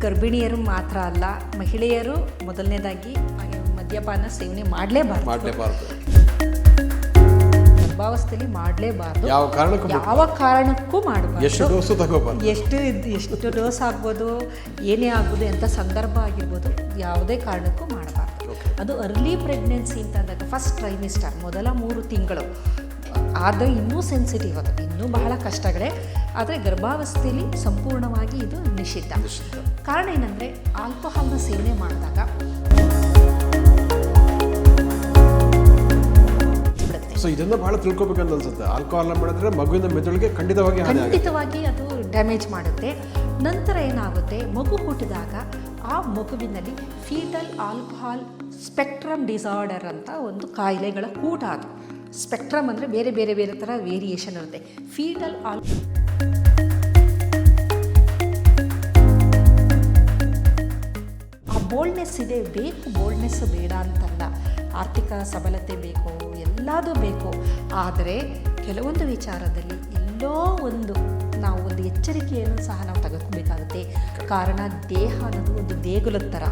ಗರ್ಭಿಣಿಯರು ಮಾತ್ರ ಅಲ್ಲ, ಮಹಿಳೆಯರು ಮೊದಲನೇದಾಗಿ ಮದ್ಯಪಾನ ಸೇವನೆ ಮಾಡಲೇಬಾರ್ದು. ಗರ್ಭಾವಸ್ಥೆಯಲ್ಲಿ ಮಾಡಲೇಬಾರ್ದು. ಯಾವ ಕಾರಣಕ್ಕೂ ಮಾಡಬಾರ್ದು. ಎಷ್ಟು ಡೋಸ್ ಆಗ್ಬೋದು, ಏನೇ ಆಗ್ಬೋದು, ಎಂಥ ಸಂದರ್ಭ ಆಗಿರ್ಬೋದು, ಯಾವುದೇ ಕಾರಣಕ್ಕೂ ಮಾಡಬಾರ್ದು. ಅದು ಅರ್ಲಿ ಪ್ರೆಗ್ನೆನ್ಸಿ ಅಂತ ಅಂದಾಗ ಫಸ್ಟ್ ಟ್ರೈಮಿಸ್ಟರ್, ಮೊದಲ 3 ತಿಂಗಳು, ಅದು ಇನ್ನೂ ಸೆನ್ಸಿಟಿವ್, ಅದು ಇನ್ನೂ ಬಹಳ ಕಷ್ಟಗಳೇ. ಆದರೆ ಗರ್ಭಾವಸ್ಥೆಯಲ್ಲಿ ಸಂಪೂರ್ಣವಾಗಿ ಇದು ನಿಷಿದ್ಧ. ಕಾರಣ ಏನಂದರೆ, ಆಲ್ಕೋಹಾಲ್ನ ಸೇವನೆ ಮಾಡಿದಾಗ ಇದನ್ನು ಬಹಳ ತಿಳ್ಕೊಬೇಕಂತ ಅನ್ಸುತ್ತೆ. ಆಲ್ಕೋಹಾಲ್ ಮಾಡಿದ್ರೆ ಮಗುವಿನ ಮೆದುಳಿಗೆ ಖಂಡಿತವಾಗಿ ಅದು ಡ್ಯಾಮೇಜ್ ಮಾಡುತ್ತೆ. ನಂತರ ಏನಾಗುತ್ತೆ, ಮಗು ಹುಟ್ಟಿದಾಗ ಆ ಮಗುವಿನಲ್ಲಿ ಫೀಟಲ್ ಆಲ್ಕೋಹಾಲ್ ಸ್ಪೆಕ್ಟ್ರಮ್ ಡಿಸಾರ್ಡರ್ ಅಂತ ಒಂದು ಕಾಯಿಲೆಗಳ ಕೂಟ. ಅದು ಸ್ಪೆಕ್ಟ್ರಮ್ ಅಂದರೆ ಬೇರೆ ಬೇರೆ ಬೇರೆ ಥರ ವೇರಿಯೇಷನ್ ಇರುತ್ತೆ. ಫೀಟಲ್ ಬೋಲ್ಡ್ನೆಸ್ ಇದೆ, ಬೇಕು, ಬೋಲ್ಡ್ನೆಸ್ ಬೇಡ ಅಂತಲ್ಲ, ಆರ್ಥಿಕ ಸಬಲತೆ ಬೇಕು, ಎಲ್ಲದೂ ಬೇಕು. ಆದರೆ ಕೆಲವೊಂದು ವಿಚಾರದಲ್ಲಿ ಎಲ್ಲೋ ನಾವು ಒಂದು ಎಚ್ಚರಿಕೆಯನ್ನು ಸಹ ನಾವು ತೆಗೆದುಕೋಬೇಕಾಗುತ್ತೆ. ಕಾರಣ ದೇಹ ಅನ್ನೋದು ಒಂದು ದೇಗುಲದ ಥರ,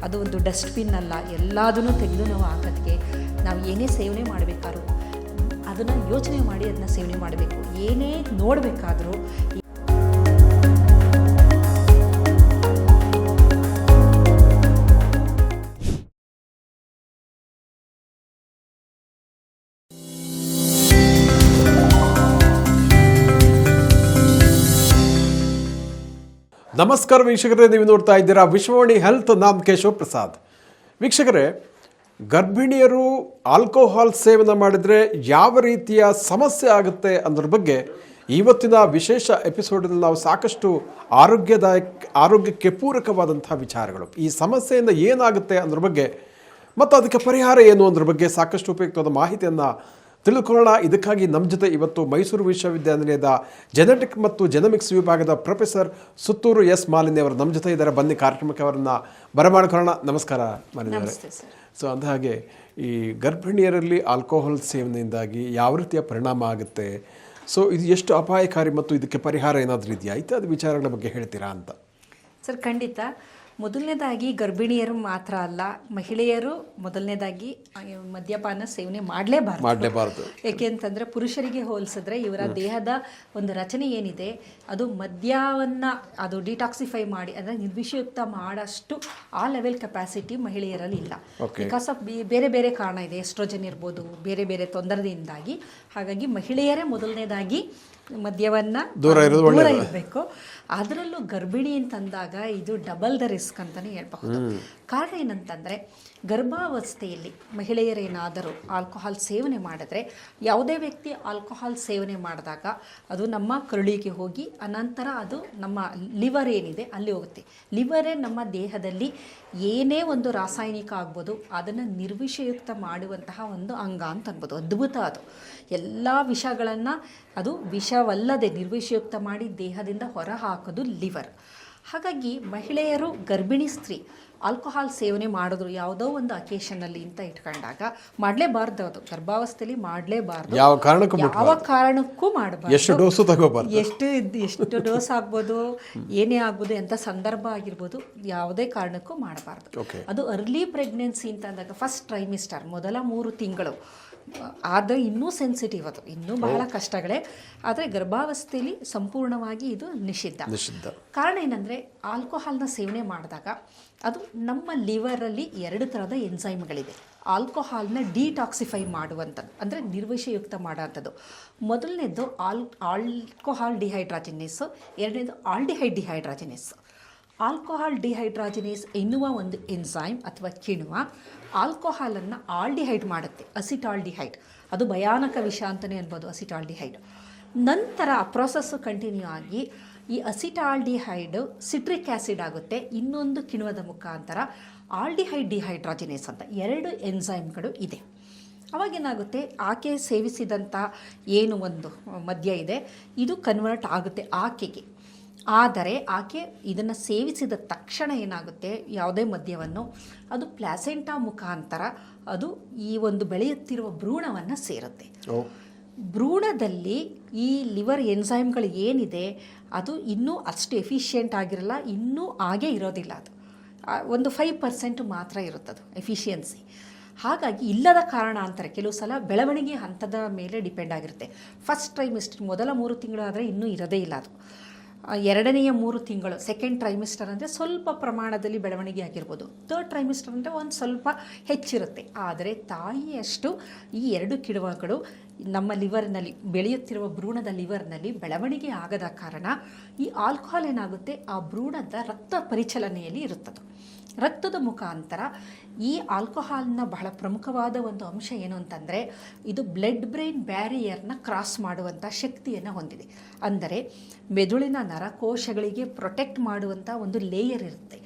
ಅದು ಒಂದು ಡಸ್ಟ್ಬಿನ್ ಅಲ್ಲ. ಎಲ್ಲದನ್ನು ತೆಗೆದು ನಾವು ಹಾಕೋದಕ್ಕೆ ನಾವು ಏನೇ ಸೇವನೆ ಮಾಡಬೇಕಾದ್ರೂ ಅದನ್ನು ಯೋಚನೆ ಮಾಡಿ ಅದನ್ನ ಸೇವನೆ ಮಾಡಬೇಕು. ಏನೇ ನೋಡಬೇಕಾದ್ರೂ ನಮಸ್ಕಾರ ವೀಕ್ಷಕರೇ, ನೀವು ನೋಡ್ತಾ ಇದ್ದೀರಾ ವಿಶ್ವವಾಣಿ ಹೆಲ್ತ್. ನಾಮ್ ಕೇಶವ್ ಪ್ರಸಾದ್. ವೀಕ್ಷಕರೇ, ಗರ್ಭಿಣಿಯರು ಆಲ್ಕೋಹಾಲ್ ಸೇವನೆ ಮಾಡಿದರೆ ಯಾವ ರೀತಿಯ ಸಮಸ್ಯೆ ಆಗುತ್ತೆ ಅನ್ನೋದ್ರ ಬಗ್ಗೆ ಇವತ್ತಿನ ವಿಶೇಷ ಎಪಿಸೋಡಲ್ಲಿ ನಾವು ಸಾಕಷ್ಟು ಆರೋಗ್ಯಕ್ಕೆ ಪೂರಕವಾದಂಥ ವಿಚಾರಗಳು, ಈ ಸಮಸ್ಯೆಯಿಂದ ಏನಾಗುತ್ತೆ ಅನ್ನೋದ್ರ ಬಗ್ಗೆ ಮತ್ತು ಅದಕ್ಕೆ ಪರಿಹಾರ ಏನು ಅನ್ನೋದ್ರ ಬಗ್ಗೆ ಸಾಕಷ್ಟು ಉಪಯುಕ್ತವಾದ ಮಾಹಿತಿಯನ್ನು ತಿಳ್ಕೊಳ್ಳೋಣ. ಇದಕ್ಕಾಗಿ ನಮ್ಮ ಜೊತೆ ಇವತ್ತು ಮೈಸೂರು ವಿಶ್ವವಿದ್ಯಾನಿಲಯದ ಜೆನೆಟಿಕ್ ಮತ್ತು ಜೆನಮಿಕ್ಸ್ ವಿಭಾಗದ ಪ್ರೊಫೆಸರ್ ಸುತ್ತೂರು ಎಸ್ ಮಾಲಿನಿ ಅವರು ನಮ್ಮ ಜೊತೆ ಇದ್ದಾರೆ. ಬನ್ನಿ ಕಾರ್ಯಕ್ರಮಕ್ಕೆ ಅವರನ್ನು ಬರಮಾಡ್ಕೊಳ್ಳೋಣ. ನಮಸ್ಕಾರ ಮಾಲಿನಿ ಅವರೇ. ಸೊ ಅಂದಹಾಗೆ ಈ ಗರ್ಭಿಣಿಯರಲ್ಲಿ ಆಲ್ಕೋಹಾಲ್ ಸೇವನೆಯಿಂದಾಗಿ ಯಾವ ರೀತಿಯ ಪರಿಣಾಮ ಆಗುತ್ತೆ, ಸೊ ಇದು ಎಷ್ಟು ಅಪಾಯಕಾರಿ ಮತ್ತು ಇದಕ್ಕೆ ಪರಿಹಾರ ಏನಾದರೂ ಇದೆಯಾ, ಇತ್ಯಾದಿ ವಿಚಾರಗಳ ಬಗ್ಗೆ ಹೇಳ್ತೀರಾ ಅಂತ. ಸರ್, ಖಂಡಿತ. ಮೊದಲನೇದಾಗಿ ಗರ್ಭಿಣಿಯರು ಮಾತ್ರ ಅಲ್ಲ, ಮಹಿಳೆಯರು ಮೊದಲನೇದಾಗಿ ಮದ್ಯಪಾನ ಸೇವನೆ ಮಾಡಲೇಬಾರ್ದು. ಏಕೆ ಅಂತಂದರೆ, ಪುರುಷರಿಗೆ ಹೋಲಿಸಿದ್ರೆ ಇವರ ದೇಹದ ಒಂದು ರಚನೆ ಏನಿದೆ, ಅದು ಮದ್ಯವನ್ನು ಅದು ಡಿಟಾಕ್ಸಿಫೈ ಮಾಡಿ, ಅಂದರೆ ನಿರ್ವಿಷಯುಕ್ತ ಮಾಡೋಷ್ಟು ಆ ಲೆವೆಲ್ ಕೆಪಾಸಿಟಿ ಮಹಿಳೆಯರಲ್ಲಿ ಇಲ್ಲ. ಬಿಕಾಸ್ ಆಫ್ ಬೇರೆ ಬೇರೆ ಕಾರಣ ಇದೆ, ಎಸ್ಟ್ರೋಜನ್ ಇರ್ಬೋದು, ಬೇರೆ ಬೇರೆ ತೊಂದರೆಯಿಂದಾಗಿ. ಹಾಗಾಗಿ ಮಹಿಳೆಯರೇ ಮೊದಲನೇದಾಗಿ ಮದ್ಯವನ್ನು ದೂರ ಇರಬೇಕು. ಅದರಲ್ಲೂ ಗರ್ಭಿಣಿ ಅಂತಂದಾಗ ಇದು ಡಬಲ್ ದ ರಿಸ್ಕ್ ಅಂತಲೇ ಹೇಳ್ಬಹುದು. ಕಾರಣ ಏನಂತಂದರೆ, ಗರ್ಭಾವಸ್ಥೆಯಲ್ಲಿ ಮಹಿಳೆಯರೇನಾದರೂ ಆಲ್ಕೋಹಾಲ್ ಸೇವನೆ ಮಾಡಿದ್ರೆ, ಯಾವುದೇ ವ್ಯಕ್ತಿ ಆಲ್ಕೋಹಾಲ್ ಸೇವನೆ ಮಾಡಿದಾಗ ಅದು ನಮ್ಮ ಕರುಳಿಗೆ ಹೋಗಿ ಅನಂತರ ಅದು ನಮ್ಮ ಲಿವರ್ ಏನಿದೆ ಅಲ್ಲಿ ಹೋಗುತ್ತೆ. ಲಿವರೇ ನಮ್ಮ ದೇಹದಲ್ಲಿ ಏನೇ ಒಂದು ರಾಸಾಯನಿಕ ಆಗ್ಬೋದು ಅದನ್ನು ನಿರ್ವಿಷಯುಕ್ತ ಮಾಡುವಂತಹ ಒಂದು ಅಂಗ ಅಂತ ಅನ್ಬೋದು. ಅದ್ಭುತ ಅದು. ಎಲ್ಲ ವಿಷಗಳನ್ನು ಅದು ವಿಷವಲ್ಲದೆ ನಿರ್ವಿಷಯುಕ್ತ ಮಾಡಿ ದೇಹದಿಂದ ಹೊರ ಹಾಕೋದು ಲಿವರ್. ಹಾಗಾಗಿ ಮಹಿಳೆಯರು, ಗರ್ಭಿಣಿ ಸ್ತ್ರೀ ಆಲ್ಕೋಹಾಲ್ ಸೇವನೆ ಮಾಡಿದ್ರು ಯಾವುದೋ ಒಂದು ಅಕೇಶನಲ್ಲಿ ಅಂತ ಇಟ್ಕೊಂಡಾಗ ಮಾಡಲೇಬಾರ್ದು. ಅದು ಗರ್ಭಾವಸ್ಥೆಯಲ್ಲಿ ಮಾಡಲೇಬಾರ್ದು, ಯಾವ ಕಾರಣಕ್ಕೂ ಮಾಡಬಾರ್ದು. ಎಷ್ಟು ಡೋಸ್ ಆಗ್ಬೋದು, ಏನೇ ಆಗ್ಬೋದು, ಎಂಥ ಸಂದರ್ಭ ಆಗಿರ್ಬೋದು, ಯಾವುದೇ ಕಾರಣಕ್ಕೂ ಮಾಡಬಾರ್ದು. ಅದು ಅರ್ಲಿ ಪ್ರೆಗ್ನೆನ್ಸಿ ಅಂತ ಅಂದಾಗ ಫಸ್ಟ್ ಟ್ರೈಮಿಸ್ಟರ್, ಮೊದಲ 3 ತಿಂಗಳು, ಅದು ಇನ್ನೂ ಸೆನ್ಸಿಟಿವ್, ಅದು ಇನ್ನೂ ಬಹಳ ಕಷ್ಟಗಳೇ. ಆದರೆ ಗರ್ಭಾವಸ್ಥೆಯಲ್ಲಿ ಸಂಪೂರ್ಣವಾಗಿ ಇದು ನಿಷಿದ್ಧ. ಕಾರಣ ಏನಂದರೆ, ಆಲ್ಕೋಹಾಲ್ನ ಸೇವನೆ ಮಾಡಿದಾಗ ಅದು ನಮ್ಮ ಲಿವರಲ್ಲಿ 2 ಥರದ ಎನ್ಸೈಮ್ಗಳಿದೆ. ಆಲ್ಕೋಹಾಲ್ನ ಡಿಟಾಕ್ಸಿಫೈ ಮಾಡುವಂಥದ್ದು, ಅಂದರೆ ನಿರ್ವಿಷಯುಕ್ತ ಮಾಡೋವಂಥದ್ದು. ಮೊದಲನೇದು ಆಲ್ಕೋಹಾಲ್ ಡಿಹೈಡ್ರಾಜಿನೇಸು, ಎರಡನೇದು ಆಲ್ಡಿಹೈಡ್ ಡಿಹೈಡ್ರಾಜಿನೇಸ್. ಆಲ್ಕೋಹಾಲ್ ಡಿಹೈಡ್ರಾಜಿನೇಸ್ ಎನ್ನುವ ಒಂದು ಎನ್ಸೈಮ್ ಅಥವಾ ಕಿಣ್ವ ಆಲ್ಕೋಹಾಲನ್ನು ಆಲ್ಡಿಹೈಡ್ ಮಾಡುತ್ತೆ, ಅಸಿಟಾಲ್ಡಿಹೈಡ್. ಅದು ಭಯಾನಕ ವಿಷ ಅಂತಲೇ ಅನ್ಬೋದು, ಅಸಿಟಾಲ್ಡಿಹೈಡ್. ನಂತರ ಆ ಪ್ರೊಸೆಸ್ಸು ಕಂಟಿನ್ಯೂ ಆಗಿ ಈ ಅಸಿಟಾಲ್ಡಿಹೈಡ್ ಸಿಟ್ರಿಕ್ ಆ್ಯಸಿಡ್ ಆಗುತ್ತೆ, ಇನ್ನೊಂದು ಕಿಣ್ವದ ಮುಖಾಂತರ ಆಲ್ಡಿಹೈಡ್ ಡಿಹೈಡ್ರಾಜಿನೇಸ್ ಅಂತ 2 ಎನ್ಸೈಮ್ಗಳು ಇದೆ. ಅವಾಗೇನಾಗುತ್ತೆ, ಆಕೆ ಸೇವಿಸಿದಂಥ ಏನು ಒಂದು ಮದ್ಯ ಇದೆ ಇದು ಕನ್ವರ್ಟ್ ಆಗುತ್ತೆ ಆಕೆಗೆ. ಆದರೆ ಆಕೆ ಇದನ್ನು ಸೇವಿಸಿದ ತಕ್ಷಣ ಏನಾಗುತ್ತೆ, ಯಾವುದೇ ಮದ್ಯವನ್ನು ಅದು ಪ್ಲಾಸೆಂಟಾ ಮುಖಾಂತರ ಅದು ಈ ಒಂದು ಬೆಳೆಯುತ್ತಿರುವ ಭ್ರೂಣವನ್ನು ಸೇರುತ್ತೆ. ಭ್ರೂಣದಲ್ಲಿ ಈ ಲಿವರ್ ಎನ್ಸೈಮ್ಗಳು ಏನಿದೆ ಅದು ಇನ್ನೂ ಅಷ್ಟು ಎಫಿಷಿಯೆಂಟ್ ಆಗಿರಲ್ಲ, ಇನ್ನೂ ಹಾಗೇ ಇರೋದಿಲ್ಲ. ಅದು ಒಂದು 5% ಮಾತ್ರ ಇರುತ್ತದು ಎಫಿಷಿಯನ್ಸಿ. ಹಾಗಾಗಿ ಇಲ್ಲದ ಕಾರಣ ಅಂತಾರೆ. ಕೆಲವು ಸಲ ಬೆಳವಣಿಗೆ ಹಂತದ ಮೇಲೆ ಡಿಪೆಂಡ್ ಆಗಿರುತ್ತೆ. ಫಸ್ಟ್ ಟ್ರೈಮಿಸ್ಟರ್ ಮೊದಲ 3 ತಿಂಗಳು ಆದರೆ ಇನ್ನೂ ಇರೋದೇ ಇಲ್ಲ ಅದು. ಎರಡನೆಯ 3 ತಿಂಗಳು ಸೆಕೆಂಡ್ ಟ್ರೈಮಿಸ್ಟರ್ ಅಂದರೆ ಸ್ವಲ್ಪ ಪ್ರಮಾಣದಲ್ಲಿ ಬೆಳವಣಿಗೆ ಆಗಿರ್ಬೋದು. ಥರ್ಡ್ ಟ್ರೈಮಿಸ್ಟರ್ ಅಂದರೆ ಒಂದು ಸ್ವಲ್ಪ ಹೆಚ್ಚಿರುತ್ತೆ. ಆದರೆ ತಾಯಿಯಷ್ಟು ಈ 2 ಕಿಣ್ವಗಳು ನಮ್ಮ ಲಿವರ್ನಲ್ಲಿ ಬೆಳೆಯುತ್ತಿರುವ ಭ್ರೂಣದ ಲಿವರ್ನಲ್ಲಿ ಬೆಳವಣಿಗೆ ಆಗದ ಕಾರಣ ಈ ಆಲ್ಕೋಹಾಲ್ ಏನಾಗುತ್ತೆ, ಆ ಭ್ರೂಣದ ರಕ್ತ ಪರಿಚಲನೆಯಲ್ಲಿ ಇರುತ್ತದೆ. ರಕ್ತದ ಮುಖಾಂತರ ಈ ಆಲ್ಕೋಹಾಲ್ನ ಬಹಳ ಪ್ರಮುಖವಾದ ಒಂದು ಅಂಶ ಏನು ಅಂತಂದರೆ, ಇದು ಬ್ಲಡ್ ಬ್ರೈನ್ ಬ್ಯಾರಿಯರ್ನ ಕ್ರಾಸ್ ಮಾಡುವಂಥ ಶಕ್ತಿಯನ್ನು ಹೊಂದಿದೆ. ಅಂದರೆ ಮೆದುಳಿನ ನರಕೋಶಗಳಿಗೆ ಪ್ರೊಟೆಕ್ಟ್ ಮಾಡುವಂಥ ಒಂದು ಲೇಯರ್ ಇರುತ್ತೆ.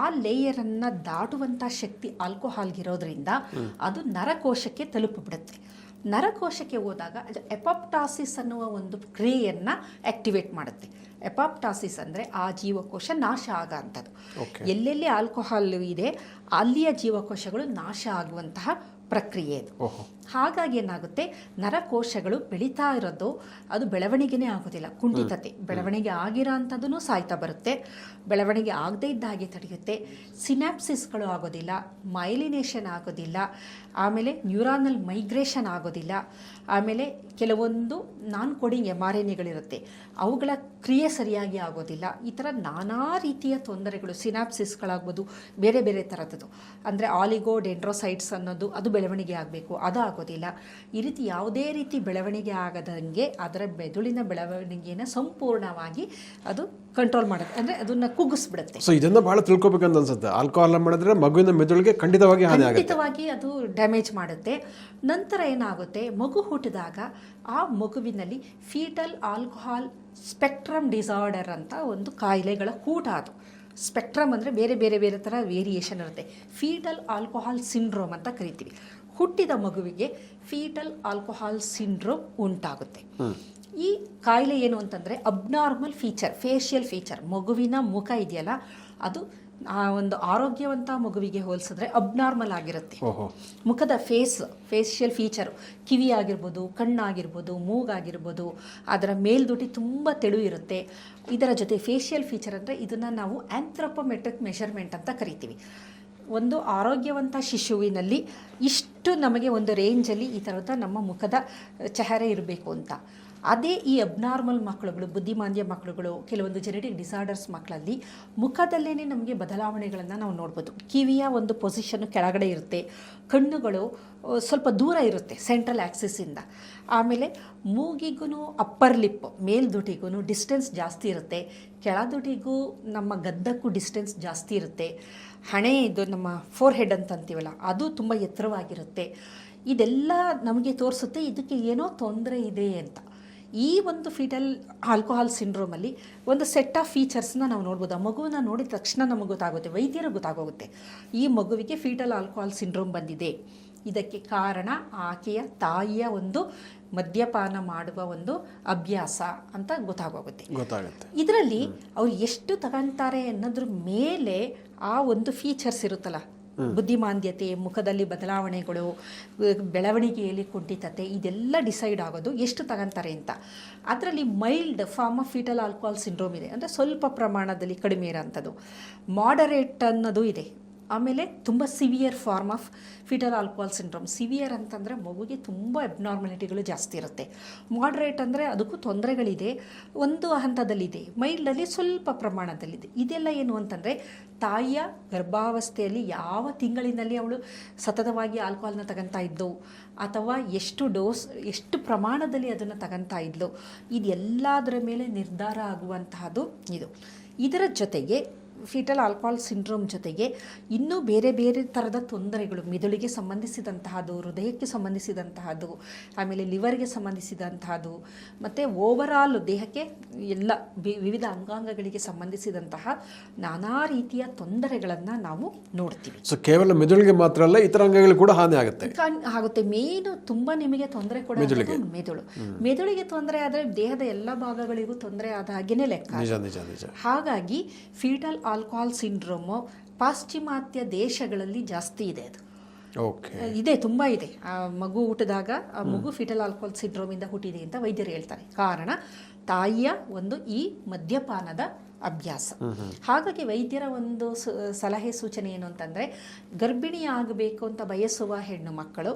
ಆ ಲೇಯರನ್ನು ದಾಟುವಂಥ ಶಕ್ತಿ ಆಲ್ಕೋಹಾಲ್ಗಿರೋದ್ರಿಂದ ಅದು ನರಕೋಶಕ್ಕೆ ತಲುಪಿಬಿಡುತ್ತೆ. ನರಕೋಶಕ್ಕೆ ಹೋದಾಗ ಅದು ಎಪಾಪ್ಟಾಸಿಸ್ ಅನ್ನುವ ಒಂದು ಕ್ರಿಯೆಯನ್ನು ಆ್ಯಕ್ಟಿವೇಟ್ ಮಾಡುತ್ತೆ. ಎಪಾಪ್ಟಾಸಿಸ್ ಅಂದರೆ ಆ ಜೀವಕೋಶ ನಾಶ ಆಗೋಂಥದ್ದು. ಎಲ್ಲೆಲ್ಲಿ ಆಲ್ಕೋಹಾಲ್ ಇದೆ ಅಲ್ಲಿಯ ಜೀವಕೋಶಗಳು ನಾಶ ಆಗುವಂತಹ ಪ್ರಕ್ರಿಯೆ ಇದು. ಹಾಗಾಗಿ ಏನಾಗುತ್ತೆ, ನರಕೋಶಗಳು ಬೆಳೀತಾ ಇರೋದು ಅದು ಬೆಳವಣಿಗೆನೇ ಆಗೋದಿಲ್ಲ, ಕುಂಠಿತತೆ. ಬೆಳವಣಿಗೆ ಆಗಿರೋ ಅಂಥದ್ದೂ ಸಾಯ್ತಾ ಬರುತ್ತೆ, ಬೆಳವಣಿಗೆ ಆಗದೇ ಇದ್ದ ಹಾಗೆ ತಡೆಯುತ್ತೆ. ಸಿನಾಪ್ಸಿಸ್ಗಳು ಆಗೋದಿಲ್ಲ, ಮೈಲಿನೇಷನ್ ಆಗೋದಿಲ್ಲ, ಆಮೇಲೆ ನ್ಯೂರಾನಲ್ ಮೈಗ್ರೇಷನ್ ಆಗೋದಿಲ್ಲ, ಆಮೇಲೆ ಕೆಲವೊಂದು ನಾನ್ ಕೋಡಿಂಗ್ mRNAಗಳಿರುತ್ತೆ ಅವುಗಳ ಕ್ರಿಯೆ ಸರಿಯಾಗಿ ಆಗೋದಿಲ್ಲ. ಈ ಥರ ನಾನಾ ರೀತಿಯ ತೊಂದರೆಗಳು, ಸಿನಾಪ್ಸಿಸ್ಗಳಾಗ್ಬೋದು, ಬೇರೆ ಬೇರೆ ಥರದ್ದು. ಅಂದರೆ ಆಲಿಗೋಡೆಂಡ್ರೋಸೈಟ್ಸ್ ಅನ್ನೋದು ಅದು ಬೆಳವಣಿಗೆ ಆಗಬೇಕು, ಅದು ಆಗೋದಿಲ್ಲ. ಈ ರೀತಿ ಯಾವುದೇ ರೀತಿ ಬೆಳವಣಿಗೆ ಆಗದಂಗೆ ಅದರ ಮೆದುಳಿನ ಬೆಳವಣಿಗೆಯನ್ನು ಸಂಪೂರ್ಣವಾಗಿ ಅದು ಕಂಟ್ರೋಲ್ ಮಾಡುತ್ತೆ, ಅಂದರೆ ಅದನ್ನು ಕುಗ್ಗಿಸ್ಬಿಡುತ್ತೆ. ಸೊ ಇದನ್ನು ಭಾಳ ತಿಳ್ಕೊಬೇಕಂತ ಅನ್ಸುತ್ತೆ. ಆಲ್ಕೋಹಾಲ್ ಮಾಡಿದ್ರೆ ಮಗುವಿನ ಮೆದುಳಿಗೆ ಖಂಡಿತವಾಗಿ ಅದು ಡ್ಯಾಮೇಜ್ ಮಾಡುತ್ತೆ. ನಂತರ ಏನಾಗುತ್ತೆ, ಮಗು ಹುಟ್ಟಿದಾಗ ಆ ಮಗುವಿನಲ್ಲಿ ಫೀಟಲ್ ಆಲ್ಕೋಹಾಲ್ ಸ್ಪೆಕ್ಟ್ರಮ್ ಡಿಸಾರ್ಡರ್ ಅಂತ ಒಂದು ಕಾಯಿಲೆಗಳ ಕೂಟ. ಅದು ಸ್ಪೆಕ್ಟ್ರಮ್ ಅಂದರೆ ಬೇರೆ ಬೇರೆ ಬೇರೆ ಥರ ವೇರಿಯೇಷನ್ ಇರುತ್ತೆ. ಫೀಟಲ್ ಆಲ್ಕೋಹಾಲ್ ಸಿಂಡ್ರೋಮ್ ಅಂತ ಕರಿತೀವಿ. ಹುಟ್ಟಿದ ಮಗುವಿಗೆ ಫೀಟಲ್ ಆಲ್ಕೋಹಾಲ್ ಸಿಂಡ್ರೋಮ್ ಉಂಟಾಗುತ್ತೆ. ಈ ಕಾಯಿಲೆ ಏನು ಅಂತಂದರೆ ಅಬ್ನಾರ್ಮಲ್ ಫೀಚರ್, ಫೇಶಿಯಲ್ ಫೀಚರ್. ಮಗುವಿನ ಮುಖ ಇದೆಯಲ್ಲ ಅದು ಆ ಒಂದು ಆರೋಗ್ಯವಂತ ಮಗುವಿಗೆ ಹೋಲಿಸಿದ್ರೆ ಅಬ್ನಾರ್ಮಲ್ ಆಗಿರುತ್ತೆ. ಮುಖದ ಫೇಶಿಯಲ್ ಫೀಚರು, ಕಿವಿ ಆಗಿರ್ಬೋದು, ಕಣ್ಣಾಗಿರ್ಬೋದು, ಮೂಗಾಗಿರ್ಬೋದು, ಅದರ ಮೇಲ್ದುಟಿ ತುಂಬ ತೆಳು ಇರುತ್ತೆ. ಇದರ ಜೊತೆ ಫೇಶಿಯಲ್ ಫೀಚರ್ ಅಂದರೆ ಇದನ್ನು ನಾವು ಆಂಥ್ರೋಪೋಮೆಟ್ರಿಕ್ ಮೆಷರ್ಮೆಂಟ್ ಅಂತ ಕರಿತೀವಿ. ಒಂದು ಆರೋಗ್ಯವಂತ ಶಿಶುವಿನಲ್ಲಿ ಇಷ್ಟು ನಮಗೆ ಒಂದು ರೇಂಜಲ್ಲಿ ಈ ಥರದ ನಮ್ಮ ಮುಖದ ಚೆಹರೆ ಇರಬೇಕು ಅಂತ. ಅದೇ ಈ ಅಬ್ನಾರ್ಮಲ್ ಮಕ್ಕಳುಗಳು, ಬುದ್ಧಿಮಾಂದ್ಯ ಮಕ್ಕಳುಗಳು, ಕೆಲವೊಂದು ಜೆನೆಟಿಕ್ ಡಿಸಾರ್ಡರ್ಸ್ ಮಕ್ಕಳಲ್ಲಿ ಮುಖದಲ್ಲೇ ನಮಗೆ ಬದಲಾವಣೆಗಳನ್ನು ನಾವು ನೋಡ್ಬೋದು. ಕಿವಿಯ ಒಂದು ಪೊಸಿಷನ್ನು ಕೆಳಗಡೆ ಇರುತ್ತೆ, ಕಣ್ಣುಗಳು ಸ್ವಲ್ಪ ದೂರ ಇರುತ್ತೆ ಸೆಂಟ್ರಲ್ ಆ್ಯಕ್ಸಿಸಿಂದ. ಆಮೇಲೆ ಮೂಗಿಗೂ ಅಪ್ಪರ್ ಲಿಪ್ ಮೇಲ್ದುಟಿಗೂ ಡಿಸ್ಟೆನ್ಸ್ ಜಾಸ್ತಿ ಇರುತ್ತೆ, ಕೆಳದುಟಿಗೂ ನಮ್ಮ ಗದ್ದಕ್ಕೂ ಡಿಸ್ಟೆನ್ಸ್ ಜಾಸ್ತಿ ಇರುತ್ತೆ. ಹಣೆ ಇದು ನಮ್ಮ ಫೋರ್ ಹೆಡ್ ಅಂತ ಅಂತೀವಲ್ಲ ಅದು ತುಂಬ ಎತ್ತರವಾಗಿರುತ್ತೆ. ಇದೆಲ್ಲ ನಮಗೆ ತೋರಿಸುತ್ತೆ ಇದಕ್ಕೆ ಏನೋ ತೊಂದರೆ ಇದೆ ಅಂತ. ಈ ಒಂದು ಫೀಟಲ್ ಆಲ್ಕೋಹಾಲ್ ಸಿಂಡ್ರೋಮಲ್ಲಿ ಒಂದು ಸೆಟ್ ಆಫ್ ಫೀಚರ್ಸ್ನ ನಾವು ನೋಡ್ಬೋದು. ಆ ಮಗುವನ್ನ ನೋಡಿದ ತಕ್ಷಣ ನಮಗೆ ಗೊತ್ತಾಗುತ್ತೆ, ವೈದ್ಯರಿಗೆ ಗೊತ್ತಾಗೋಗುತ್ತೆ ಈ ಮಗುವಿಗೆ ಫೀಟಲ್ ಆಲ್ಕೋಹಾಲ್ ಸಿಂಡ್ರೋಮ್ ಬಂದಿದೆ. ಇದಕ್ಕೆ ಕಾರಣ ಆಕೆಯ ತಾಯಿಯ ಒಂದು ಮದ್ಯಪಾನ ಮಾಡುವ ಒಂದು ಅಭ್ಯಾಸ ಅಂತ ಗೊತ್ತಾಗುತ್ತೆ. ಇದರಲ್ಲಿ ಅವ್ರು ಎಷ್ಟು ತಗೊಂತಾರೆ ಅನ್ನೋದ್ರ ಮೇಲೆ ಆ ಒಂದು ಫೀಚರ್ಸ್ ಇರುತ್ತಲ್ಲ, ಬುದ್ಧಿಮಾಂದ್ಯತೆ, ಮುಖದಲ್ಲಿ ಬದಲಾವಣೆಗಳು, ಬೆಳವಣಿಗೆಯಲ್ಲಿ ಕುಂಠಿತತೆ, ಇದೆಲ್ಲ ಡಿಸೈಡ್ ಆಗೋದು ಎಷ್ಟು ತಗೊಂತಾರೆ ಅಂತ. ಅದರಲ್ಲಿ mild form of fetal alcohol syndrome ಇದೆ, ಅಂದರೆ ಸ್ವಲ್ಪ ಪ್ರಮಾಣದಲ್ಲಿ ಕಡಿಮೆ ಇರೋಂಥದ್ದು. ಮಾಡರೇಟ್ ಅನ್ನೋದು ಇದೆ. ಆಮೇಲೆ ತುಂಬ severe form of fetal alcohol syndrome. Severe ಅಂತಂದರೆ ಮಗುಗೆ ತುಂಬ ಅಬ್ನಾರ್ಮಲಿಟಿಗಳು ಜಾಸ್ತಿ ಇರುತ್ತೆ. ಮಾಡ್ರೇಟ್ ಅಂದರೆ ಅದಕ್ಕೂ ತೊಂದರೆಗಳಿದೆ, ಒಂದು ಹಂತದಲ್ಲಿದೆ. ಮೈಲ್ಡಲ್ಲಿ ಸ್ವಲ್ಪ ಪ್ರಮಾಣದಲ್ಲಿದೆ. ಇದೆಲ್ಲ ಏನು ಅಂತಂದರೆ ತಾಯಿಯ ಗರ್ಭಾವಸ್ಥೆಯಲ್ಲಿ ಯಾವ ತಿಂಗಳಿನಲ್ಲಿ ಅವಳು ಸತತವಾಗಿ ಆಲ್ಕೋಹಾಲ್ನ ತಗೊತಾ ಇದ್ದು, ಅಥವಾ ಎಷ್ಟು ಡೋಸ್, ಎಷ್ಟು ಪ್ರಮಾಣದಲ್ಲಿ ಅದನ್ನು ತಗೊತಾ ಇದ್ಲು, ಇದೆಲ್ಲದರ ಮೇಲೆ ನಿರ್ಧಾರ ಆಗುವಂತಹದ್ದು ಇದು. ಇದರ ಜೊತೆಗೆ ಫೀಟಲ್ ಆಲ್ಕೋಹಾಲ್ ಸಿಂಡ್ರೋಮ್ ಜೊತೆಗೆ ಇನ್ನೂ ಬೇರೆ ಬೇರೆ ಥರದ ತೊಂದರೆಗಳು, ಮೆದುಳಿಗೆ ಸಂಬಂಧಿಸಿದಂತಹದ್ದು, ಹೃದಯಕ್ಕೆ ಸಂಬಂಧಿಸಿದಂತಹದ್ದು, ಆಮೇಲೆ ಲಿವರ್ಗೆ ಸಂಬಂಧಿಸಿದಂತಹದ್ದು, ಮತ್ತು ಓವರಾಲ್ ದೇಹಕ್ಕೆ ಎಲ್ಲ ವಿವಿಧ ಅಂಗಾಂಗಗಳಿಗೆ ಸಂಬಂಧಿಸಿದಂತಹ ನಾನಾ ರೀತಿಯ ತೊಂದರೆಗಳನ್ನು ನಾವು ನೋಡ್ತೀವಿ. ಸೊ ಕೇವಲ ಮೆದುಳಿಗೆ ಮಾತ್ರ ಅಲ್ಲ, ಇತರ ಅಂಗಗಳಿಗೆ ಕೂಡ ಹಾನಿ ಆಗುತ್ತೆ. ಮೇನು ತುಂಬ ನಿಮಗೆ ತೊಂದರೆ ಕೊಡೋದು ಮೆದುಳಿಗೆ ತೊಂದರೆ ಆದರೆ ದೇಹದ ಎಲ್ಲ ಭಾಗಗಳಿಗೂ ತೊಂದರೆ ಆದ ಹಾಗೇನೆ ಲೆಕ್ಕ. ಹಾಗಾಗಿ ಫೀಟಲ್ ಆಲ್ಕೋಹಾಲ್ ಸಿಂಡ್ರೋಮು ಪಾಶ್ಚಿಮಾತ್ಯ ದೇಶಗಳಲ್ಲಿ ಜಾಸ್ತಿ ಇದೆ. ಅದು ಓಕೆ. ಇದೆ, ತುಂಬ ಇದೆ. ಆ ಮಗು ಹುಟ್ಟಿದಾಗ ಆ ಮಗು ಫಿಟಲ್ ಆಲ್ಕೋಹಾಲ್ ಸಿಂಡ್ರೋಮಿಂದ ಹುಟ್ಟಿದೆ ಅಂತ ವೈದ್ಯರು ಹೇಳ್ತಾರೆ. ಕಾರಣ ತಾಯಿಯ ಒಂದು ಈ ಮದ್ಯಪಾನದ ಅಭ್ಯಾಸ. ಹಾಗಾಗಿ ವೈದ್ಯರ ಒಂದು ಸಲಹೆ ಸೂಚನೆ ಏನು ಅಂತಂದರೆ, ಗರ್ಭಿಣಿ ಆಗಬೇಕು ಅಂತ ಬಯಸುವ ಹೆಣ್ಣು ಮಕ್ಕಳು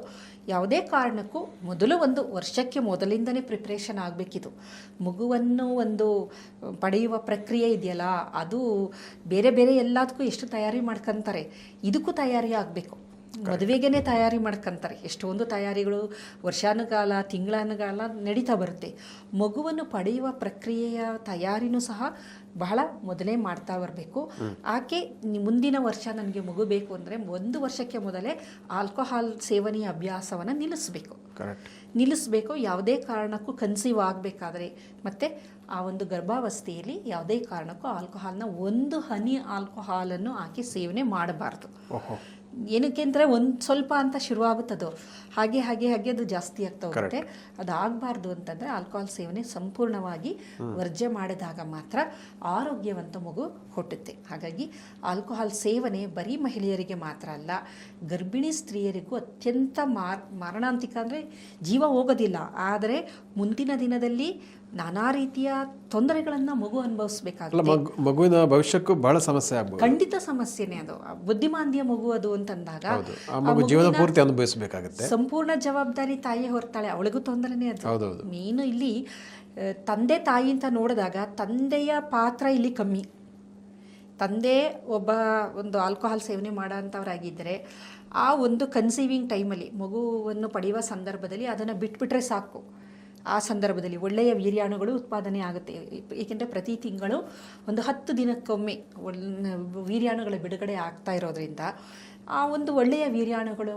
ಯಾವುದೇ ಕಾರಣಕ್ಕೂ ಮೊದಲು ಒಂದು ವರ್ಷಕ್ಕೆ ಮೊದಲಿಂದನೇ ಪ್ರಿಪ್ರೇಷನ್ ಆಗಬೇಕಿದು. ಮಗುವನ್ನು ಒಂದು ಪಡೆಯುವ ಪ್ರಕ್ರಿಯೆ ಇದೆಯಲ್ಲ, ಅದು ಬೇರೆ ಬೇರೆ ಎಲ್ಲದಕ್ಕೂ ಎಷ್ಟು ತಯಾರಿ ಮಾಡ್ಕೊತಾರೆ, ಇದಕ್ಕೂ ತಯಾರಿ ಆಗಬೇಕು. ಮದುವೆಗೇ ತಯಾರಿ ಮಾಡ್ಕೊಂತಾರೆ. ಎಷ್ಟೊಂದು ತಯಾರಿಗಳು ವರ್ಷಾನುಕಾಲ ತಿಂಗಳಾನುಕಾಲ ನಡೀತಾ ಬರುತ್ತೆ. ಮಗುವನ್ನು ಪಡೆಯುವ ಪ್ರಕ್ರಿಯೆಯ ತಯಾರಿನೂ ಸಹ ಬಹಳ ಮೊದಲೇ ಮಾಡ್ತಾ ಬರಬೇಕು. ಆಕೆ ಮುಂದಿನ ವರ್ಷ ನನಗೆ ಮಗು ಬೇಕು ಅಂದರೆ 1 ವರ್ಷಕ್ಕೆ ಮೊದಲೇ ಆಲ್ಕೋಹಾಲ್ ಸೇವನೆಯ ಅಭ್ಯಾಸವನ್ನು ನಿಲ್ಲಿಸಬೇಕು. ಯಾವುದೇ ಕಾರಣಕ್ಕೂ ಕನ್ಸೀವ್ ಆಗಬೇಕಾದ್ರೆ ಮತ್ತು ಆ ಒಂದು ಗರ್ಭಾವಸ್ಥೆಯಲ್ಲಿ ಯಾವುದೇ ಕಾರಣಕ್ಕೂ ಆಲ್ಕೋಹಾಲ್ನ 1 ಹನಿ ಆಲ್ಕೋಹಾಲನ್ನು ಆಕೆ ಸೇವನೆ ಮಾಡಬಾರ್ದು. ಏನಕ್ಕೆ ಅಂದರೆ ಒಂದು ಸ್ವಲ್ಪ ಅಂತ ಶುರುವಾಗುತ್ತದೋ ಹಾಗೆ ಅದು ಜಾಸ್ತಿ ಆಗ್ತಾ ಹೋಗುತ್ತೆ. ಅದು ಆಗಬಾರ್ದು ಅಂತಂದರೆ ಆಲ್ಕೋಹಾಲ್ ಸೇವನೆ ಸಂಪೂರ್ಣವಾಗಿ ವರ್ಜ್ಯ ಮಾಡಿದಾಗ ಮಾತ್ರ ಆರೋಗ್ಯವಂತ ಮಗು ಹುಟ್ಟುತ್ತೆ. ಹಾಗಾಗಿ ಆಲ್ಕೋಹಾಲ್ ಸೇವನೆ ಬರೀ ಮಹಿಳೆಯರಿಗೆ ಮಾತ್ರ ಅಲ್ಲ, ಗರ್ಭಿಣಿ ಸ್ತ್ರೀಯರಿಗೂ ಅತ್ಯಂತ ಮಾರಣಾಂತಿಕ, ಅಂದರೆ ಜೀವ ಹೋಗೋದಿಲ್ಲ, ಆದರೆ ಮುಂದಿನ ದಿನದಲ್ಲಿ ನಾನಾ ರೀತಿಯ ತೊಂದರೆಗಳನ್ನು ಮಗು ಅನುಭವಿಸ್ಬೇಕಾಗುತ್ತೆ. ಮಗುವಿನ ಭವಿಷ್ಯಕ್ಕೂ ಬಹಳ ಸಮಸ್ಯೆ ಆಗ್ಬೋದು. ಖಂಡಿತ ಸಮಸ್ಯೆನೇ ಅದು. ಬುದ್ಧಿಮಾಂದ್ಯ ಮಗು ಅದು ಅಂತಂದಾಗ ಜೀವನ ಪೂರ್ತಿ ಅನುಭವಿಸಬೇಕಾಗುತ್ತೆ. ಸಂಪೂರ್ಣ ಜವಾಬ್ದಾರಿ ತಾಯಿಯೇ ಹೊರ್ತಾಳೆ, ಅವಳಿಗೂ ತೊಂದರೆನೇ ಅದು. ಮೀನು ಇಲ್ಲಿ ತಂದೆ ತಾಯಿ ಅಂತ ನೋಡಿದಾಗ ತಂದೆಯ ಪಾತ್ರ ಇಲ್ಲಿ ಕಮ್ಮಿ. ತಂದೆ ಒಂದು ಆಲ್ಕೋಹಾಲ್ ಸೇವನೆ ಮಾಡೋಂಥವ್ರಾಗಿದ್ದರೆ ಆ ಒಂದು ಕನ್ಸೀವಿಂಗ್ ಟೈಮಲ್ಲಿ ಮಗುವನ್ನು ಪಡೆಯುವ ಸಂದರ್ಭದಲ್ಲಿ ಅದನ್ನು ಬಿಟ್ಬಿಟ್ರೆ ಸಾಕು. ಆ ಸಂದರ್ಭದಲ್ಲಿ ಒಳ್ಳೆಯ ವೀರ್ಯಾಣುಗಳು ಉತ್ಪಾದನೆ ಆಗುತ್ತೆ. ಏಕೆಂದರೆ ಪ್ರತಿ ತಿಂಗಳು ಒಂದು 10 ದಿನಕ್ಕೊಮ್ಮೆ ವೀರ್ಯಾಣುಗಳ ಬಿಡುಗಡೆ ಆಗ್ತಾ ಇರೋದ್ರಿಂದ ಆ ಒಂದು ಒಳ್ಳೆಯ ವೀರ್ಯಾಣುಗಳು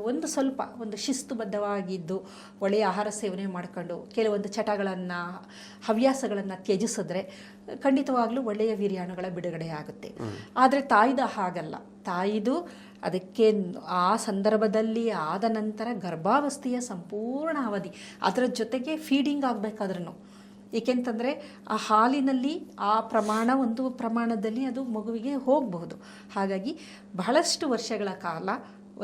ಒಂದು ಶಿಸ್ತುಬದ್ಧವಾಗಿದ್ದು ಒಳ್ಳೆಯ ಆಹಾರ ಸೇವನೆ ಮಾಡ್ಕೊಂಡು ಕೆಲವೊಂದು ಚಟಗಳನ್ನು ಹವ್ಯಾಸಗಳನ್ನು ತ್ಯಜಿಸಿದ್ರೆ ಖಂಡಿತವಾಗ್ಲೂ ಒಳ್ಳೆಯ ವೀರ್ಯಾಣುಗಳ ಬಿಡುಗಡೆ ಆಗುತ್ತೆ. ಆದರೆ ತಾಯಿದ ಹಾಗಲ್ಲ. ತಾಯಿದು ಅದಕ್ಕೆ ಆ ಸಂದರ್ಭದಲ್ಲಿ ಆದ ನಂತರ ಗರ್ಭಾವಸ್ಥೆಯ ಸಂಪೂರ್ಣ ಅವಧಿ, ಅದರ ಜೊತೆಗೆ ಫೀಡಿಂಗ್ ಆಗಬೇಕಾದ್ರೂ, ಏಕೆಂತಂದರೆ ಆ ಹಾಲಿನಲ್ಲಿ ಆ ಒಂದು ಪ್ರಮಾಣದಲ್ಲಿ ಅದು ಮಗುವಿಗೆ ಹೋಗಬಹುದು. ಹಾಗಾಗಿ ಬಹಳಷ್ಟು ವರ್ಷಗಳ ಕಾಲ,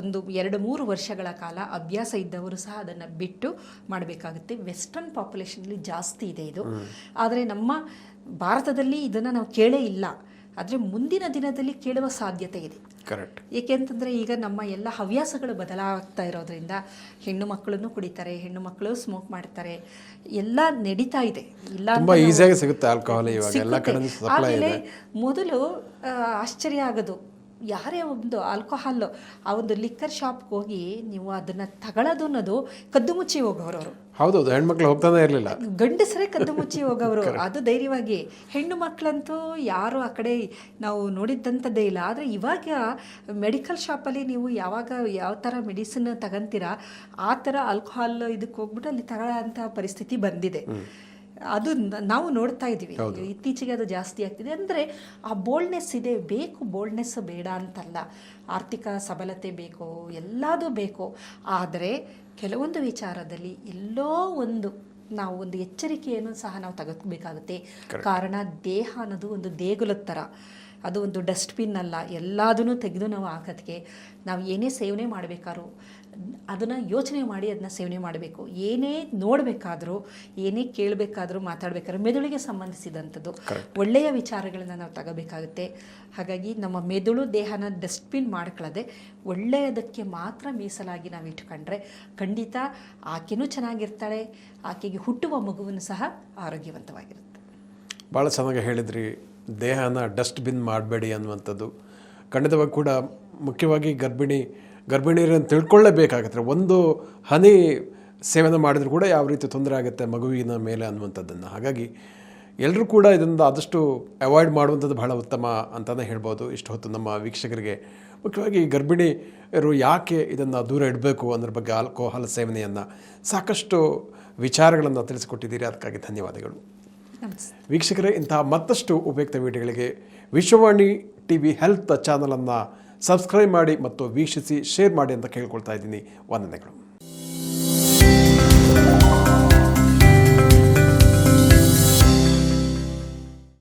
ಒಂದು 2-3 ವರ್ಷಗಳ ಕಾಲ ಅಭ್ಯಾಸ ಇದ್ದವರು ಸಹ ಅದನ್ನು ಬಿಟ್ಟು ಮಾಡಬೇಕಾಗುತ್ತೆ. ವೆಸ್ಟರ್ನ್ ಪಾಪ್ಯುಲೇಷನಲ್ಲಿ ಜಾಸ್ತಿ ಇದೆ ಇದು, ಆದರೆ ನಮ್ಮ ಭಾರತದಲ್ಲಿ ಇದನ್ನು ನಾವು ಕೇಳೇ ಇಲ್ಲ. ಆದರೆ ಮುಂದಿನ ದಿನದಲ್ಲಿ ಕೇಳುವ ಸಾಧ್ಯತೆ ಇದೆ. ಕರೆಕ್ಟ್. ಏಕೆಂತಂದರೆ ಈಗ ನಮ್ಮ ಎಲ್ಲ ಹವ್ಯಾಸಗಳು ಬದಲಾಗ್ತಾ ಇರೋದ್ರಿಂದ ಹೆಣ್ಣು ಮಕ್ಕಳನ್ನು ಕುಡಿತಾರೆ, ಹೆಣ್ಣು ಮಕ್ಕಳು ಸ್ಮೋಕ್ ಮಾಡ್ತಾರೆ, ಎಲ್ಲ ನಡೀತಾ ಇದೆ. ಇಲ್ಲ ಈಸಿಯಾಗಿ ಸಿಗುತ್ತೆ ಆಲ್ಕೋಹಾಲ್ ಇವಾಗ ಎಲ್ಲ ಕಡೆ. ಆಮೇಲೆ ಮೊದಲು ಆಶ್ಚರ್ಯ ಆಗೋದು, ಯಾರೇ ಒಂದು ಆಲ್ಕೋಹಾಲ್ ಆ ಒಂದು ಲಿಕ್ಕರ್ ಶಾಪ್ಗೆ ಹೋಗಿ ನೀವು ಅದನ್ನು ತಗೊಳ್ಳೋದು ಅನ್ನೋದು ಕದ್ದು ಮುಚ್ಚಿ ಹೋಗೋರು. ಅವರು ಹೌದೌದು, ಹೆಣ್ಮಕ್ಳು ಹೋಗ್ತಾನೆ ಇರಲಿಲ್ಲ, ಗಂಡಸರೇ ಕದ್ದು ಮುಚ್ಚಿ ಹೋಗೋರು. ಅದು ಧೈರ್ಯವಾಗಿ. ಹೆಣ್ಣು ಮಕ್ಕಳಂತೂ ಯಾರು ಆ ಕಡೆ ನಾವು ನೋಡಿದ್ದಂಥದ್ದೇ ಇಲ್ಲ. ಆದರೆ ಇವಾಗ ಮೆಡಿಕಲ್ ಶಾಪಲ್ಲಿ ನೀವು ಯಾವ ಥರ ಮೆಡಿಸಿನ್ ತಗೊಂತೀರಾ ಆ ಥರ ಆಲ್ಕೋಹಾಲ್ ಇದಕ್ಕೆ ಹೋಗ್ಬಿಟ್ಟು ಅಲ್ಲಿ ತಗೊಳ್ಳೋ ಅಂಥ ಪರಿಸ್ಥಿತಿ ಬಂದಿದೆ. ಅದು ನಾವು ನೋಡ್ತಾ ಇದ್ದೀವಿ. ಇತ್ತೀಚೆಗೆ ಅದು ಜಾಸ್ತಿ ಆಗ್ತಿದೆ. ಅಂದರೆ ಆ ಬೋಲ್ಡ್ನೆಸ್ ಇದೆ, ಬೇಕು, ಬೋಲ್ಡ್ನೆಸ್ ಬೇಡ ಅಂತಲ್ಲ, ಆರ್ಥಿಕ ಸಬಲತೆ ಬೇಕು, ಎಲ್ಲದೂ ಬೇಕು. ಆದರೆ ಕೆಲವೊಂದು ವಿಚಾರದಲ್ಲಿ ಎಲ್ಲೋ ನಾವು ಒಂದು ಎಚ್ಚರಿಕೆಯನ್ನು ಸಹ ನಾವು ತಗೋಬೇಕಾಗುತ್ತೆ. ಕಾರಣ ದೇಹ ಅನ್ನೋದು ಒಂದು ದೇಗುಲದ ಥರ, ಅದು ಒಂದು ಡಸ್ಟ್ಬಿನ್ ಅಲ್ಲ. ಎಲ್ಲದನ್ನು ತೆಗೆದು ನಾವು ಹಾಕೋದಕ್ಕೆ ನಾವು ಏನೇ ಸೇವನೆ ಮಾಡಬೇಕಾದ್ರೂ ಅದನ್ನು ಯೋಚನೆ ಮಾಡಿ ಅದನ್ನ ಸೇವನೆ ಮಾಡಬೇಕು. ಏನೇ ನೋಡಬೇಕಾದ್ರೂ, ಏನೇ ಕೇಳಬೇಕಾದ್ರೂ, ಮಾತಾಡಬೇಕಾದ್ರೂ ಮೆದುಳಿಗೆ ಸಂಬಂಧಿಸಿದಂಥದ್ದು ಒಳ್ಳೆಯ ವಿಚಾರಗಳನ್ನು ನಾವು ತಗೋಬೇಕಾಗುತ್ತೆ. ಹಾಗಾಗಿ ನಮ್ಮ ಮೆದುಳು ದೇಹನ ಡಸ್ಟ್ಬಿನ್ ಮಾಡ್ಕೊಳ್ಳದೆ ಒಳ್ಳೆಯದಕ್ಕೆ ಮಾತ್ರ ಮೀಸಲಾಗಿ ನಾವು ಇಟ್ಕೊಂಡ್ರೆ ಖಂಡಿತ ಆಕೆನೂ ಚೆನ್ನಾಗಿರ್ತಾಳೆ, ಆಕೆಗೆ ಹುಟ್ಟುವ ಮಗುವನ್ನು ಸಹ ಆರೋಗ್ಯವಂತವಾಗಿರುತ್ತೆ. ಭಾಳ ಚೆನ್ನಾಗಿ ಹೇಳಿದ್ರಿ. ದೇಹನ ಡಸ್ಟ್ಬಿನ್ ಮಾಡಬೇಡಿ ಅನ್ನುವಂಥದ್ದು ಖಂಡಿತವಾಗಿ ಕೂಡ ಮುಖ್ಯವಾಗಿ ಗರ್ಭಿಣಿಯರನ್ನು ತಿಳ್ಕೊಳ್ಳೇಬೇಕಾಗತ್ತೆ. ಒಂದು ಹನಿ ಸೇವನೆ ಮಾಡಿದರೂ ಕೂಡ ಯಾವ ರೀತಿ ತೊಂದರೆ ಆಗುತ್ತೆ ಮಗುವಿನ ಮೇಲೆ ಅನ್ನುವಂಥದ್ದನ್ನು. ಹಾಗಾಗಿ ಎಲ್ಲರೂ ಕೂಡ ಇದನ್ನು ಆದಷ್ಟು ಅವಾಯ್ಡ್ ಮಾಡುವಂಥದ್ದು ಬಹಳ ಉತ್ತಮ ಅಂತಲೇ ಹೇಳ್ಬೋದು. ಇಷ್ಟು ಹೊತ್ತು ನಮ್ಮ ವೀಕ್ಷಕರಿಗೆ ಮುಖ್ಯವಾಗಿ ಗರ್ಭಿಣಿಯರು ಯಾಕೆ ಇದನ್ನು ದೂರ ಇಡಬೇಕು ಅನ್ನೋದ್ರ ಬಗ್ಗೆ ಆಲ್ಕೋಹಾಲ್ ಸೇವನೆಯನ್ನು ಸಾಕಷ್ಟು ವಿಚಾರಗಳನ್ನು ತಿಳಿಸಿಕೊಟ್ಟಿದ್ದೀರಿ. ಅದಕ್ಕಾಗಿ ಧನ್ಯವಾದಗಳು. ವೀಕ್ಷಕರೇ, ಇಂತಹ ಮತ್ತಷ್ಟು ಉಪಯುಕ್ತ ವಿಡಿಯೋಗಳಿಗೆ ವಿಶ್ವವಾಣಿ TV ಹೆಲ್ತ್ ಚಾನಲನ್ನು ಸಬ್ಸ್ಕ್ರೈಬ್ ಮಾಡಿ ಮತ್ತು ವೀಕ್ಷಿಸಿ, ಶೇರ್ ಮಾಡಿ ಅಂತ ಕೇಳ್ಕೊಳ್ತಾ ಇದ್ದೀನಿ. ವಂದನೆಗಳು.